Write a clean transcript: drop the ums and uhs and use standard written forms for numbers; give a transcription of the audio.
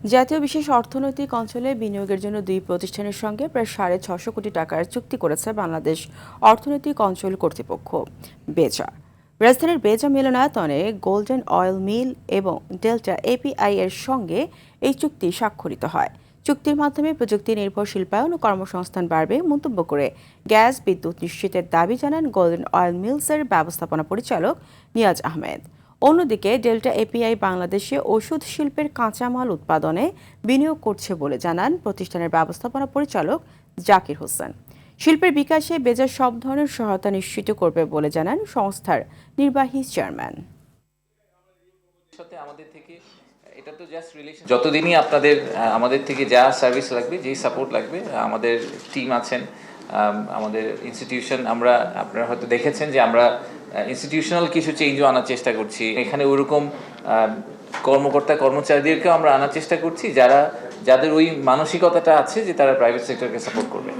জাতীয় বিশেষ অর্থনৈতিক অঞ্চলে বিনিয়োগের জন্য দুই প্রতিষ্ঠানের সঙ্গে প্রায় 650 কোটি টাকার চুক্তি করেছে বাংলাদেশ অর্থনৈতিক অঞ্চল কর্তৃপক্ষ বেজা। রাজধানীর বেজা মিলনায়তনে গোল্ডেন অয়েল মিল এবং ডেল্টা এপিআই এর সঙ্গে এই চুক্তি স্বাক্ষরিত হয়। চুক্তির মাধ্যমে প্রযুক্তি নির্ভর শিল্পায়ন ও কর্মসংস্থান বাড়বে মন্তব্য করে গ্যাস বিদ্যুৎ নিশ্চিতের দাবি জানান গোল্ডেন অয়েল মিলসের ব্যবস্থাপনা পরিচালক নিয়াজ আহমেদ। অন্যদিকে ডেল্টা এপিআই বাংলাদেশে ওষুধ শিল্পের কাঁচামাল উৎপাদনে বিনিয়োগ করছে বলে জানান প্রতিষ্ঠানের ব্যবস্থাপনা পরিচালক জাকির হোসেন। শিল্পের বিকাশে বেজার সব ধরনের সহায়তা নিশ্চিত করবে বলে জানান সংস্থার নির্বাহী চেয়ারম্যান। যতদিনই আপনাদের আমাদের থেকে যা সার্ভিস লাগবে, যেই সাপোর্ট লাগবে, আমাদের টিম আছেন, আমাদের ইনস্টিটিউশন, আপনারা হয়তো দেখেছেন যে আমরা ইনস্টিটিউশনাল কিছু চেঞ্জও আনার চেষ্টা করছি। এখানে ওরকম কর্মকর্তা কর্মচারীদেরকেও আমরা আনার চেষ্টা করছি যাদের ওই মানসিকতাটা আছে যে তারা প্রাইভেট সেক্টরকে সাপোর্ট করবে।